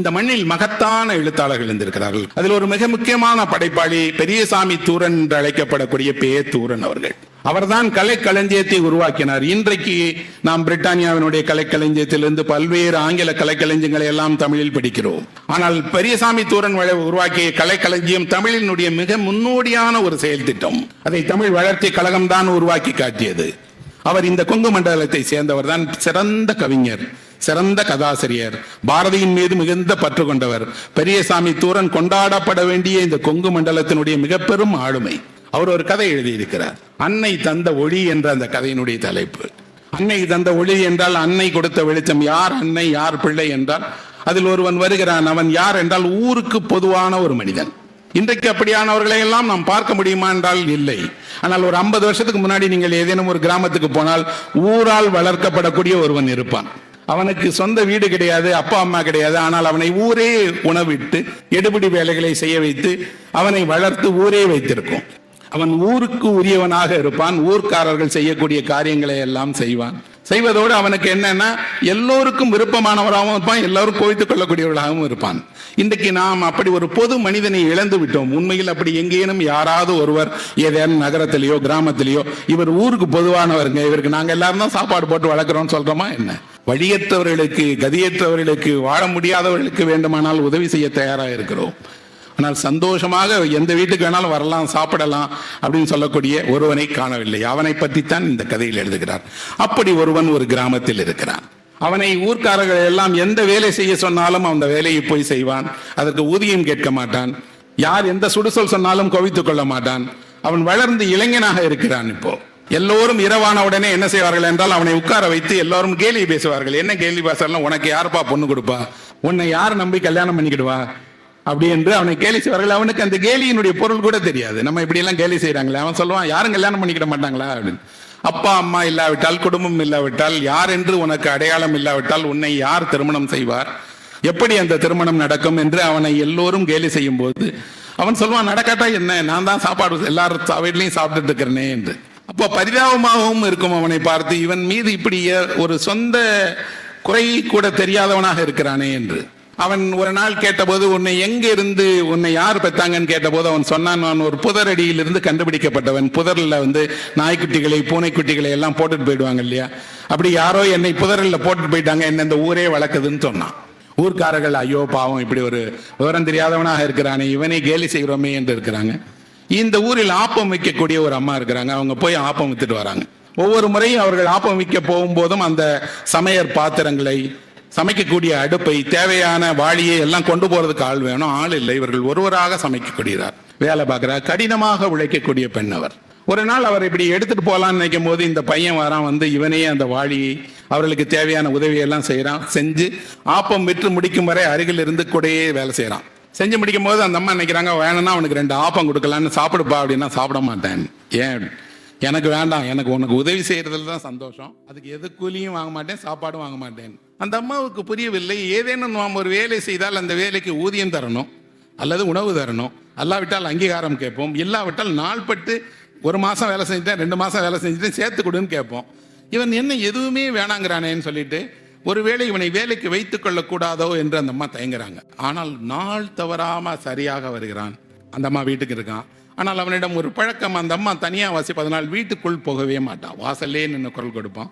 இந்த மண்ணில் மகத்தான எழுத்தாளர்கள் இருந்திருக்கிறார்கள். அதில் ஒரு மிக முக்கியமான படைப்பாளி பெரியசாமி தூரன் என்று அழைக்கப்படக்கூடிய பே. தூரன் அவர்கள். அவர்தான் கலைக்களஞ்சியத்தை உருவாக்கினார். இன்றைக்கு நாம் பிரிட்டானியாவினுடைய கலைக்களஞ்சியத்திலிருந்து பல்வேறு ஆங்கில கலைக்களஞ்சியங்களை எல்லாம் தமிழில் படிக்கிறோம். ஆனால் பெரியசாமி தூரன் உருவாக்கிய கலைக்களஞ்சியம் தமிழினுடைய மிக முன்னோடியான ஒரு செயல் திட்டம். அதை தமிழ் வளர்ச்சி கழகம் தான் உருவாக்கி காட்டியது. அவர் இந்த கொங்கு மண்டலத்தை சேர்ந்தவர் தான். சிறந்த கவிஞர், சிறந்த கதாசிரியர், பாரதியின் மீது மிகுந்த பற்று கொண்டவர். பெரியசாமி தூரன் கொண்டாடப்பட வேண்டிய இந்த கொங்கு மண்டலத்தினுடைய மிக பெரும் ஆளுமை. அவர் ஒரு கதை எழுதியிருக்கிறார். அன்னை தந்த ஒளி என்ற அந்த கதையினுடைய தலைப்பு. அன்னை தந்த ஒளி என்றால் அன்னை கொடுத்த வெளிச்சம். யார் அன்னை, யார் பிள்ளை என்றால் அதில் ஒருவன் வருகிறான். அவன் யார் என்றால் ஊருக்கு பொதுவான ஒரு மனிதன். இன்றைக்கு அப்படியானவர்களை எல்லாம் நாம் பார்க்க முடியுமா என்றால் இல்லை. ஆனால் ஒரு 50 வருஷத்துக்கு முன்னாடி நீங்கள் ஏதேனும் ஒரு கிராமத்துக்கு போனால் ஊரால் வளர்க்கப்படக்கூடிய ஒருவன் இருப்பான். அவனுக்கு சொந்த வீடு கிடையாது, அப்பா அம்மா கிடையாது. ஆனால் அவனை ஊரே உணவிட்டு எடுபிடி வேலைகளை செய்ய வைத்து அவனை வளர்த்து ஊரே வைத்திருக்கும். அவன் ஊருக்கு உரியவனாக இருப்பான். ஊர்க்காரர்கள் செய்யக்கூடிய காரியங்களை எல்லாம் செய்வான். செய்வதோடு அவனுக்கு என்னன்னா எல்லோருக்கும் விருப்பமானவராகவும் இருப்பான், எல்லோரும் கோவித்துக் கொள்ளக்கூடியவர்களாகவும் இருப்பான். இன்றைக்கு நாம் அப்படி ஒரு பொது மனிதனை இழந்து விட்டோம். உண்மையில் அப்படி எங்கேனும் யாராவது ஒருவர் ஏதேனும் நகரத்திலேயோ கிராமத்திலேயோ இவர் ஊருக்கு பொதுவானவருங்க, இவருக்கு நாங்க எல்லாரும் தான் சாப்பாடு போட்டு வளர்க்கிறோம் சொல்றோமா என்ன? வழியற்றவர்களுக்கு, கதியற்றவர்களுக்கு, வாழ முடியாதவர்களுக்கு வேண்டுமானால் உதவி செய்ய தயாராக இருக்கிறோம். ஆனால் சந்தோஷமாக எந்த வீட்டுக்கு வேணாலும் வரலாம், சாப்பிடலாம் அப்படின்னு சொல்லக்கூடிய ஒருவனை காணவில்லை. அவனை பற்றித்தான் இந்த கதையில் எழுதுகிறார். அப்படி ஒருவன் ஒரு கிராமத்தில் இருக்கிறான். அவனை ஊர்க்காரர்கள் எல்லாம் எந்த வேலை செய்ய சொன்னாலும் அந்த வேலையை போய் செய்வான். அதற்கு ஊதியம் கேட்க மாட்டான். யார் எந்த சுடுசொல் சொன்னாலும் கோவித்துக் கொள்ள மாட்டான். அவன் வளர்ந்து இளைஞனாக இருக்கிறான். இப்போ எல்லோரும் இரவான உடனே என்ன செய்வார்கள் என்றால் அவனை உட்கார வைத்து எல்லோரும் கேலி பேசுவார்கள். என்ன கேலி பேசுறாங்க? உனக்கு யாருப்பா பொண்ணு கொடுப்பா, உன்னை யார் நம்பி கல்யாணம் பண்ணிக்கிடுவா அப்படி என்று அவனை கேலி செய்வார்கள். அவனுக்கு அந்த கேலியினுடைய பொருள் கூட தெரியாது. நம்ம இப்படி எல்லாம் கேலி செய்யறாங்களே, அவன் சொல்லுவான் யாரும் கல்யாணம் பண்ணிக்கிட மாட்டாங்களா அப்படின்னு. அப்பா அம்மா இல்லாவிட்டால், குடும்பம் இல்லாவிட்டால், யார் என்று உனக்கு அடையாளம் இல்லாவிட்டால் உன்னை யார் திருமணம் செய்வார், எப்படி அந்த திருமணம் நடக்கும் என்று அவனை எல்லோரும் கேலி செய்யும் போது அவன் சொல்வான், நடக்காட்டா என்ன, நான் தான் சாப்பாடு எல்லாரும் வீட்லையும் சாப்பிட்டுட்டு இருக்கிறேனே என்று. அப்போ பரிதாபமாகவும் இருக்கும் அவனை பார்த்து, இவன் மீது இப்படி ஒரு சொந்த குறை கூட தெரியாதவனாக இருக்கிறானே என்று. அவன் ஒரு நாள் கேட்டபோது, உன்னை எங்க இருந்து, உன்னை யார் பெத்தாங்கன்னு கேட்டபோது அவன் சொன்னான், நான் ஒரு புதரடியிலிருந்து கண்டுபிடிக்கப்பட்டவன். புதரில் நாய்க்குட்டிகளை பூனைக்குட்டிகளை எல்லாம் போட்டுட்டு போயிடுவாங்க இல்லையா, அப்படி யாரோ என்னை புதரில் போட்டுட்டு போயிட்டாங்க, என்ன இந்த ஊரே வளர்க்குதுன்னு சொன்னான். ஊர்க்காரர்கள் ஐயோ பாவம், இப்படி ஒரு விவரம் தெரியாதவனாக இருக்கிறானே, இவனை கேலி செய்கிறோமே என்று இருக்கிறாங்க. இந்த ஊரில் ஆப்பம் வைக்கக்கூடிய ஒரு அம்மா இருக்கிறாங்க. அவங்க போய் ஆப்பம் வித்துட்டு வராங்க. ஒவ்வொரு முறையும் அவர்கள் ஆப்பம் வைக்க போகும்போதும் அந்த சமையற் பாத்திரங்களை, சமைக்கக்கூடிய அடுப்பை, தேவையான வாளியை எல்லாம் கொண்டு போறதுக்கு ஆள் வேணும். ஆள் இல்லை. இவர்கள் ஒருவராக சமைக்கக்கூடியதார், வேலை பார்க்கிறார். கடினமாக உழைக்கக்கூடிய பெண் அவர். ஒரு நாள் அவர் இப்படி எடுத்துட்டு போகலான்னு நினைக்கும் போது இந்த பையன் வரான். இவனே அந்த வாளியை, அவர்களுக்கு தேவையான உதவியெல்லாம் செய்யறான். செஞ்சு ஆப்பம் விற்று முடிக்கும் வரை அருகில் இருந்து கூடயே வேலை செய்யறான். செஞ்சு முடிக்கும் போது அந்த அம்மா நினைக்கிறாங்க, வேணும்னா அவனுக்கு 2 ஆப்பம் கொடுக்கலான்னு. சாப்பிடுப்பா அப்படின்னா சாப்பிட மாட்டேன். ஏன்? எனக்கு வேண்டாம், எனக்கு உனக்கு உதவி செய்யறதுல தான் சந்தோஷம், அதுக்கு எது கூலியும் வாங்க மாட்டேன், சாப்பாடும் வாங்க மாட்டேன். அந்த அம்மாவுக்கு புரியவில்லை. ஏதேனும் நாம் ஒரு வேலை செய்தால் அந்த வேலைக்கு ஊதியம் தரணும், அல்லது உணவு தரணும், அல்லாவிட்டால் அங்கீகாரம் கேட்போம், இல்லாவிட்டால் நாள்பட்டு 1 மாசம் வேலை செஞ்சுட்டேன், 2 மாசம் வேலை செஞ்சுட்டேன், சேர்த்து கொடுன்னு கேட்போம். இவன் என்ன எதுவுமே வேணாங்கிறானேன்னு சொல்லிட்டு ஒருவேளை இவனை வேலைக்கு வைத்துக் கொள்ளக்கூடாதோ என்று அந்த அம்மா தயங்குறாங்க. ஆனால் நாள் தவறாம சரியாக வருகிறான். அந்த அம்மா வீட்டுக்கு இருக்கான். ஆனால் அவனிடம் ஒரு பழக்கம், அந்த அம்மா தனியாக வசிப்பதனால் வீட்டுக்குள் போகவே மாட்டான். வாசல்லே நின்று குரல் கொடுப்பான்.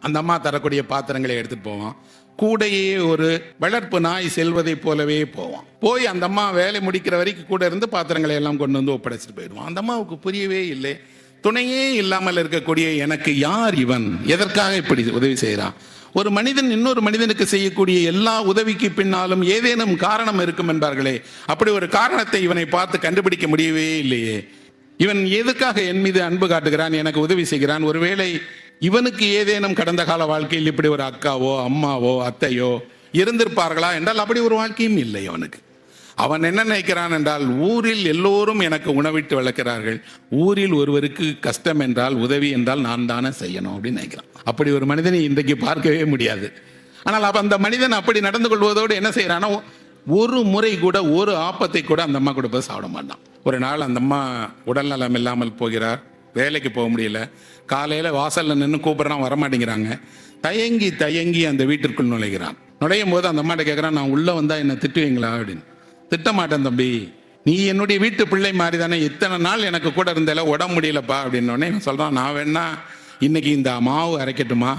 அந்த அம்மா தரக்கூடிய பாத்திரங்களை எடுத்துட்டு போவான். கூடையே ஒரு வளர்ப்பு நாய் செல்வதை போலவே போவான். போய் அந்த அம்மா வேலை முடிக்கிற வரைக்கும் கூட இருந்து பாத்திரங்களை எல்லாம் கொண்டு வந்து ஒப்படைச்சிட்டு போயிடுவான். அந்த அம்மாவுக்கு புரியவே இல்லை. துணையே இல்லாமல் இருக்கக்கூடிய எனக்கு யார் இவன், எதற்காக இப்படி உதவி செய்கிறான்? ஒரு மனிதன் இன்னொரு மனிதனுக்கு செய்யக்கூடிய எல்லா உதவிக்கு பின்னாலும் ஏதேனும் காரணம் இருக்கும் என்பார்களே, அப்படி ஒரு காரணத்தை இவனை பார்த்து கண்டுபிடிக்க முடியவே இல்லையே. இவன் எதுக்காக என் மீது அன்பு காட்டுகிறான், எனக்கு உதவி செய்கிறான்? ஒருவேளை இவனுக்கு ஏதேனும் கடந்த கால வாழ்க்கையில் இப்படி ஒரு அக்காவோ அம்மாவோ அத்தையோ இருந்திருப்பார்களா என்றால் அப்படி ஒரு வாழ்க்கையும் இல்லை அவனுக்கு. அவன் என்ன நினைக்கிறான் என்றால், ஊரில் எல்லோரும் எனக்கு உணவிட்டு வளர்க்கிறார்கள், ஊரில் ஒருவருக்கு கஷ்டம் என்றால், உதவி என்றால் நான் தானே செய்யணும் அப்படின்னு நினைக்கிறான். அப்படி ஒரு மனிதனை இன்றைக்கு பார்க்கவே முடியாது. ஆனால் அப்ப அந்த மனிதன் அப்படி நடந்து கொள்வதோடு என்ன செய்யறானோ, ஒரு முறை கூட ஒரு ஆப்பத்தை கூட அந்த அம்மா கொடுப்பது சாப்பிட மாட்டான். ஒரு நாள் அந்த அம்மா உடல் நலம் இல்லாமல் போகிறார், வேலைக்கு போக முடியல. காலையில வாசல்ல நின்று கூப்பிடுறான், வரமாட்டேங்கிறாங்க. தயங்கி தயங்கி அந்த வீட்டிற்குள் நுழைகிறான். நுழையும் போது அந்த அம்மாட்ட கேட்குறான், நான் உள்ளே வந்தால் என்ன திட்டுவீங்களா அப்படின்னு. திட்ட மாட்டேன் தம்பி, நீ என்னுடைய வீட்டு பிள்ளை மாதிரி தானே, இத்தனை நாள் எனக்கு கூட இருந்தால உடம்பு முடியலப்பா அப்படின்னோடனே இவன் சொல்கிறான், நான் வேணா இன்னைக்கு இந்த மாவு அரைக்கட்டுமா,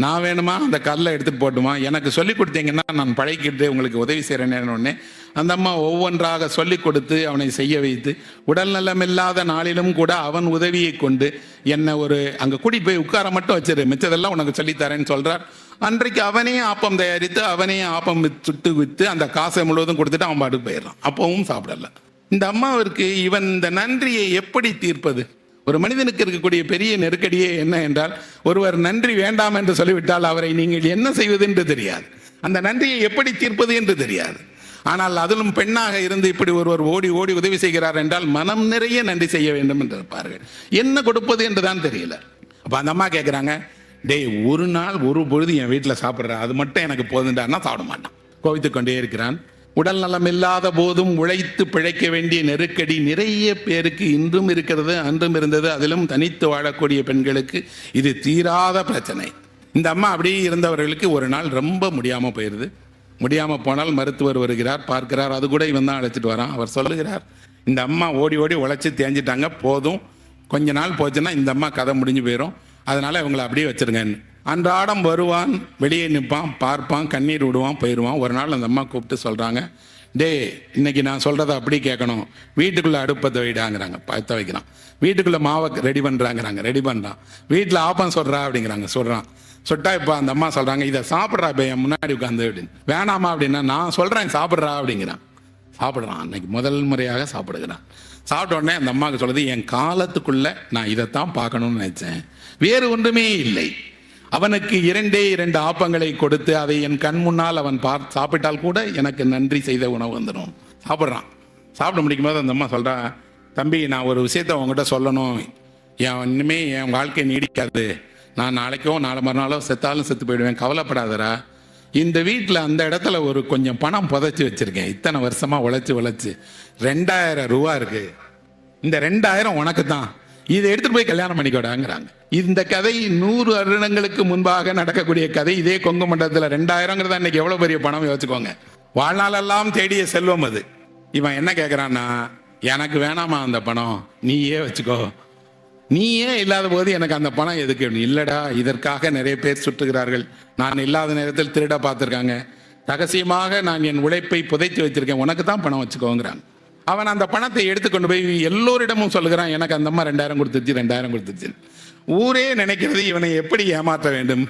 நான் வேணுமா அந்த கல்லை எடுத்துகிட்டு போட்டுமா, எனக்கு சொல்லி கொடுத்தீங்கன்னா நான் பழகிட்டு உங்களுக்கு உதவி செய்கிறேன்னே. அந்த அம்மா ஒவ்வொன்றாக சொல்லி கொடுத்து அவனை செய்ய வைத்து, உடல் நலமில்லாத நாளிலும் கூட அவன் உதவியை கொண்டு என்னை ஒரு அங்கே கூட்டிகிட்டு போய் உட்கார மட்டும் வச்சிரு, மிச்சதெல்லாம் உனக்கு சொல்லித்தரேன்னு சொல்கிறார். அன்றைக்கு அவனே ஆப்பம் தயாரித்து அவனே ஆப்பம் சுட்டு விற்று அந்த காசை முழுவதும் கொடுத்துட்டு அவன் பாட்டுக்கு போயிடறான். அப்பவும் சாப்பிடல. இந்த அம்மாவிற்கு இவன் இந்த நன்றியை எப்படி தீர்ப்பது? ஒரு மனிதனுக்கு இருக்கக்கூடிய பெரிய நெருக்கடியே என்ன என்றால், ஒருவர் நன்றி வேண்டாம் என்று சொல்லிவிட்டால் அவரை நீங்கள் என்ன செய்வது என்று தெரியாது, அந்த நன்றியை எப்படி தீர்ப்பது என்று தெரியாது. ஆனால் அதிலும் பெண்ணாக இருந்து இப்படி ஒருவர் ஓடி ஓடி உதவி செய்கிறார் என்றால் மனம் நிறைய நன்றி செய்ய வேண்டும் என்று இருப்பார்கள். என்ன கொடுப்பது என்று தான் தெரியல. அப்போ அந்த அம்மா கேட்குறாங்க, டேய் ஒரு நாள் ஒரு பொழுது என் வீட்டில் சாப்பிட்ற, அது மட்டும் எனக்கு போதுண்டான்னா சாப்பிட மாட்டான், கோவித்து கொண்டே இருக்கிறான். உடல் நலம் இல்லாத போதும் உழைத்து பிழைக்க வேண்டிய நெருக்கடி நிறைய பேருக்கு இன்றும் இருக்கிறது, அன்றும் இருந்தது. அதிலும் தனித்து வாழக்கூடிய பெண்களுக்கு இது தீராத பிரச்சனை. இந்த அம்மா அப்படியே இருந்தவர்களுக்கு ஒரு நாள் ரொம்ப முடியாமல் போயிடுது. முடியாமல் போனால் மருத்துவர் வருகிறார், பார்க்கிறார். அது கூட இவன் தான் அழைச்சிட்டு வரான். அவர் சொல்லுகிறார், இந்த அம்மா ஓடி ஓடி உழைச்சி தேஞ்சிட்டாங்க, போதும், கொஞ்ச நாள் போச்சுன்னா இந்த அம்மா கதை முடிஞ்சு போயிடும், அதனால இவங்களை அப்படியே வச்சிருங்கன்னு. அன்றாடம் வருவான், வெளியே நிற்பான், பார்ப்பான், கண்ணீர் விடுவான், போயிடுவான். ஒரு நாள் அந்த அம்மா கூப்பிட்டு சொல்கிறாங்க, டே இன்னைக்கு நான் சொல்கிறத அப்படி கேட்கணும், வீட்டுக்குள்ளே அடுப்பத்தை வைடாங்கிறாங்க, பற்ற வைக்கிறான். வீட்டுக்குள்ளே மாவை ரெடி பண்ணுறாங்கிறாங்க, ரெடி பண்ணுறான். வீட்டில் ஆப்பம் சொல்கிறா அப்படிங்கிறாங்க, சொல்கிறான். சொட்டா இப்போ அந்த அம்மா சொல்கிறாங்க, இதை சாப்பிட்றா இப்போ என் முன்னாடி உட்காந்து அப்படின்னு. வேணாமா அப்படின்னா, நான் சொல்கிறேன் சாப்பிட்றா அப்படிங்கிறான். சாப்பிட்றான். அன்னைக்கு முதல் முறையாக சாப்பிடுகிறான். சாப்பிட்ட உடனே அந்த அம்மாவுக்கு சொல்லுது, என் காலத்துக்குள்ளே நான் இதைத்தான் பார்க்கணும்னு நினச்சேன், வேறு ஒன்றுமே இல்லை. அவனுக்கு 2 ஆப்பங்களை கொடுத்து அதை என் கண் முன்னால் அவன் சாப்பிட்டால் கூட எனக்கு நன்றி செய்த உணவு வந்துடும். சாப்பிட்றான். சாப்பிட முடிக்கும் போது அந்த அம்மா சொல்கிறா, தம்பி நான் ஒரு விஷயத்தை உங்ககிட்ட சொல்லணும், இனிமே என் வாழ்க்கை நீடிக்காது, நான் நாளைக்கோ நாளை மறுநாளோ செத்தாலும் செத்து போயிடுவேன், கவலைப்படாதரா. இந்த வீட்டில் அந்த இடத்துல ஒரு கொஞ்சம் பணம் புதைச்சி வச்சுருக்கேன், இத்தனை வருஷமாக உழைச்சி 2000 ரூபா இருக்குது, இந்த 2000 உனக்கு தான், இதை எடுத்துகிட்டு போய் கல்யாணம் பண்ணிக்கோடாங்கிறாங்க. இந்த கதை 100 வருடங்களுக்கு முன்பாக நடக்கக்கூடிய கதை. இதே கொங்கு மண்டலத்தில் 2000ங்கிறதா இன்னைக்கு எவ்வளோ பெரிய பணம் யோசிச்சுக்கோங்க. வாழ்நாளெல்லாம் தேடிய செல்வம் அது. இவன் என்ன கேட்குறான்னா, எனக்கு வேணாமா அந்த பணம், நீயே வச்சுக்கோ, நீயே இல்லாத போது எனக்கு அந்த பணம் எதுக்கு? இல்லைடா, இதற்காக நிறைய பேர் சுற்றுகிறார்கள், நான் இல்லாத நேரத்தில் திருட பார்த்துருக்காங்க, ரகசியமாக நான் என் உழைப்பை புதைத்து வச்சிருக்கேன், உனக்கு தான் பணம் வச்சுக்கோங்கிறான். அவன் அந்த பணத்தை எடுத்துக்கொண்டு போய் எல்லோரிடமும் சொல்லுகிறான், எனக்கு அந்த அம்மா 2000 கொடுத்துருச்சு, 2000 கொடுத்துருச்சு. ஊரே நினைக்கிறது இவனை எப்படி ஏமாற்ற வேண்டும்,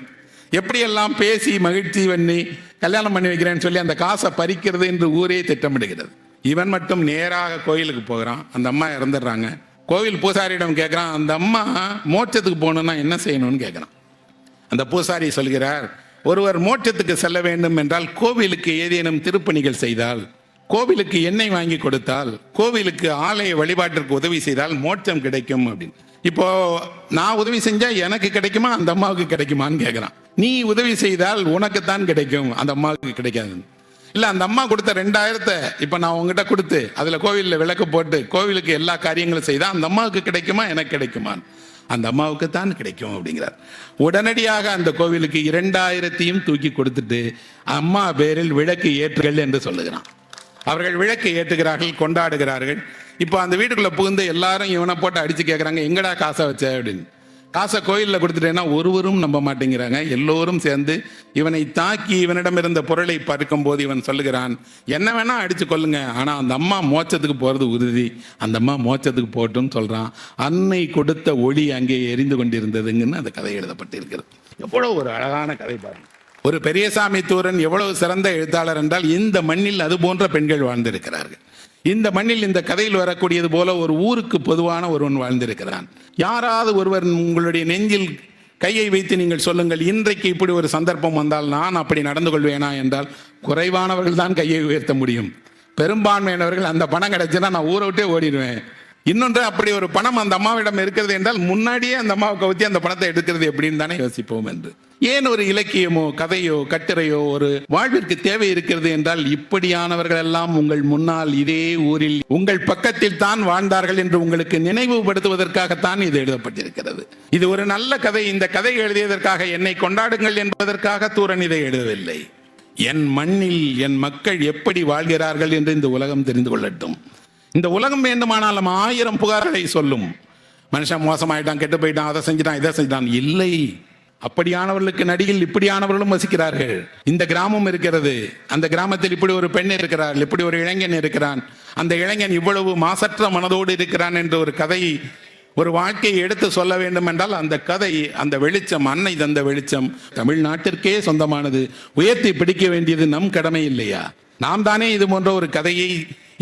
எப்படியெல்லாம் பேசி மகிழ்ச்சி பண்ணி கல்யாணம் பண்ணி வைக்கிறேன்னு சொல்லி அந்த காசை பறிக்கிறது என்று ஊரே திட்டமிடுகிறது. இவன் மட்டும் நேராக கோயிலுக்கு போகிறான். அந்த அம்மா இறந்துடுறாங்க. கோவில் பூசாரியிடம் கேட்குறான், அந்த அம்மா மோட்சத்துக்கு போகணுன்னா என்ன செய்யணும்னு கேட்குறான். அந்த பூசாரி சொல்கிறார், ஒருவர் மோட்சத்துக்கு செல்ல வேண்டும் என்றால் கோவிலுக்கு ஏதேனும் திருப்பணிகள் செய்தால், கோவிலுக்கு எண்ணெய் வாங்கி கொடுத்தால், கோவிலுக்கு ஆலய வழிபாட்டிற்கு உதவி செய்தால் மோட்சம் கிடைக்கும் அப்படின்னு. இப்போ நான் உதவி செஞ்சா எனக்கு கிடைக்குமா, அந்த அம்மாவுக்கு கிடைக்குமான்னு கேட்குறான். நீ உதவி செய்தால் உனக்குத்தான் கிடைக்கும், அந்த அம்மாவுக்கு கிடைக்காது. இல்லை, அந்த அம்மா கொடுத்த 2000 இப்போ நான் உங்ககிட்ட கொடுத்து அதில் கோவிலில் விளக்கு போட்டு கோவிலுக்கு எல்லா காரியங்களும் செய்தால் அந்த அம்மாவுக்கு கிடைக்குமா, எனக்கு கிடைக்குமா? அந்த அம்மாவுக்கு தான் கிடைக்கும் அப்படிங்கிறார். உடனடியாக அந்த கோவிலுக்கு 2000 தூக்கி கொடுத்துட்டு அம்மா பேரில் விளக்கு ஏற்றுகள் என்று சொல்லுகிறான். அவர்கள் விளக்கு ஏற்றுகிறார்கள், கொண்டாடுகிறார்கள். இப்போ அந்த வீட்டுக்குள்ளே புகுந்து எல்லாரும் இவனை போட்டு அடித்து கேட்குறாங்க, எங்கடா காசை வச்ச அப்படின்னு. காசை கோயிலில் கொடுத்துட்டேன்னா ஒருவரும் நம்ப மாட்டேங்கிறாங்க. எல்லோரும் சேர்ந்து இவனை தாக்கி இவனிடம் இருந்த பொருளை பறிக்கும் போது இவன் சொல்லுகிறான், என்ன வேணா அடித்து கொள்ளுங்க, ஆனால் அந்த அம்மா மோட்சத்துக்கு போகிறது உறுதி, அந்த அம்மா மோட்சத்துக்கு போட்டுன்னு சொல்கிறான். அன்னை கொடுத்த ஒளி அங்கே எரிந்து கொண்டிருந்ததுங்கன்னு அந்த கதை எழுதப்பட்டிருக்கிறது. எவ்வளோ ஒரு அழகான கதை பாருங்க. ஒரு பெரியசாமி தூரன் எவ்வளவு சிறந்த எழுத்தாளர் என்றால், இந்த மண்ணில் அது போன்ற பெண்கள் வாழ்ந்திருக்கிறார்கள். இந்த மண்ணில் இந்த கதையில் வரக்கூடியது போல ஒரு ஊருக்கு பொதுவான ஒருவன் வாழ்ந்திருக்கிறான். யாராவது ஒருவர் உங்களுடைய நெஞ்சில் கையை வைத்து நீங்கள் சொல்லுங்கள், இன்றைக்கு இப்படி ஒரு சந்தர்ப்பம் வந்தால் நான் அப்படி நடந்து கொள்வேனா என்றால் குறைவானவர்கள் தான் கையை உயர்த்த முடியும். பெரும்பான்மையானவர்கள் அந்த பணம் கிடைச்சுன்னா நான் ஊரை விட்டே ஓடிடுவேன். இன்னொன்று, அப்படி ஒரு பணம் அந்த அம்மாவிடம் இருக்கிறது என்றால் முன்னாடியே அந்த அம்மாவை கவுத்தி அந்த பணத்தை எடுக்கிறது எப்படின்னு தானே யோசிப்போம் என்று. ஏன் ஒரு இலக்கியமோ கதையோ கட்டுரையோ ஒரு வாழ்விற்கு தேவை இருக்கிறது என்றால், இப்படியானவர்கள் எல்லாம் உங்கள் முன்னால் இதே ஊரில் உங்கள் பக்கத்தில் தான் வாழ்ந்தார்கள் என்று உங்களுக்கு நினைவுபடுத்துவதற்காகத்தான் இது எழுதப்பட்டிருக்கிறது. இது ஒரு நல்ல கதை. இந்த கதை எழுதியதற்காக என்னை கொண்டாடுங்கள் என்பதற்காக தூரன் இதை எழுதவில்லை. என் மண்ணில் என் மக்கள் எப்படி வாழ்கிறார்கள் என்று இந்த உலகம் தெரிந்து கொள்ளட்டும். இந்த உலகம் வேண்டுமானாலும் 1000 புகார்களை சொல்லும். மனுஷன் மோசமாயிட்டான், கெட்டு போயிட்டான், அதை செஞ்சுட்டான், இதை செஞ்சுட்டான். இல்லை, அப்படியானவர்களுக்கு நடிகில் இப்படியானவர்களும் வசிக்கிறார்கள். இந்த கிராமம் இருக்கிறது, அந்த கிராமத்தில் இப்படி ஒரு பெண் இருக்கிறாள், இப்படி ஒரு இளைஞன் இருக்கிறான், அந்த இளைஞன் இவ்வளவு மாசற்ற மனதோடு இருக்கிறான் என்ற ஒரு கதை, ஒரு வாழ்க்கையை எடுத்து சொல்ல வேண்டும் என்றால் அந்த கதை, அந்த வெளிச்சம், அன்னை தந்த வெளிச்சம் தமிழ்நாட்டிற்கே சொந்தமானது. உயர்த்தி பிடிக்க வேண்டியது நம் கடமை இல்லையா? நாம் தானே இது போன்ற ஒரு கதையை,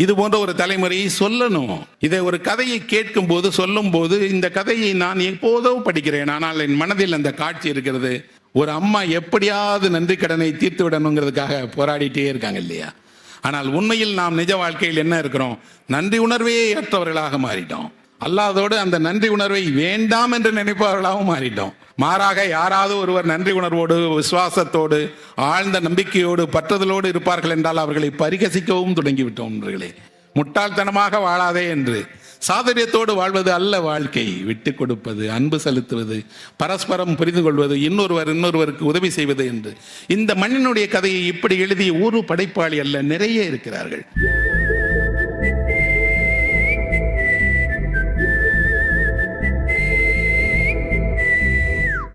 இது போன்ற ஒரு தலைமுறையை சொல்லணும். இதை ஒரு கதையை கேட்கும் போது, சொல்லும் போது, இந்த கதையை நான் எப்போதோ படிக்கிறேன், ஆனால் என் மனதில் அந்த காட்சி இருக்கிறது. ஒரு அம்மா எப்படியாவது நன்றி கடனை தீர்த்து விடணுங்கிறதுக்காக போராடிட்டே இருக்காங்க இல்லையா? ஆனால் உண்மையில் நாம் நிஜ வாழ்க்கையில் என்ன இருக்கிறோம்? நன்றி உணர்வே ஏற்றவர்களாக மாறிட்டோம். அல்லாதோடு அந்த நன்றி உணர்வை வேண்டாம் என்று நினைப்பவர்களாகவும் மாறிட்டோம். மாறாக யாராவது ஒருவர் நன்றி உணர்வோடு, விசுவாசத்தோடு, ஆழ்ந்த நம்பிக்கையோடு, பற்றுதலோடு இருப்பார்கள் என்றால் அவர்களை பரிகசிக்கவும் தொடங்கிவிட்டோம். முட்டாள்தனமாக வாழாதே என்று. சாதுரியத்தோடு வாழ்வது அல்ல வாழ்க்கை. விட்டு கொடுப்பது, அன்பு செலுத்துவது, பரஸ்பரம் புரிந்து கொள்வது, இன்னொருவருக்கு உதவி செய்வது என்று. இந்த மண்ணினுடைய கதையை இப்படி எழுதிய ஒரு படைப்பாளி அல்ல, நிறைய இருக்கிறார்கள்.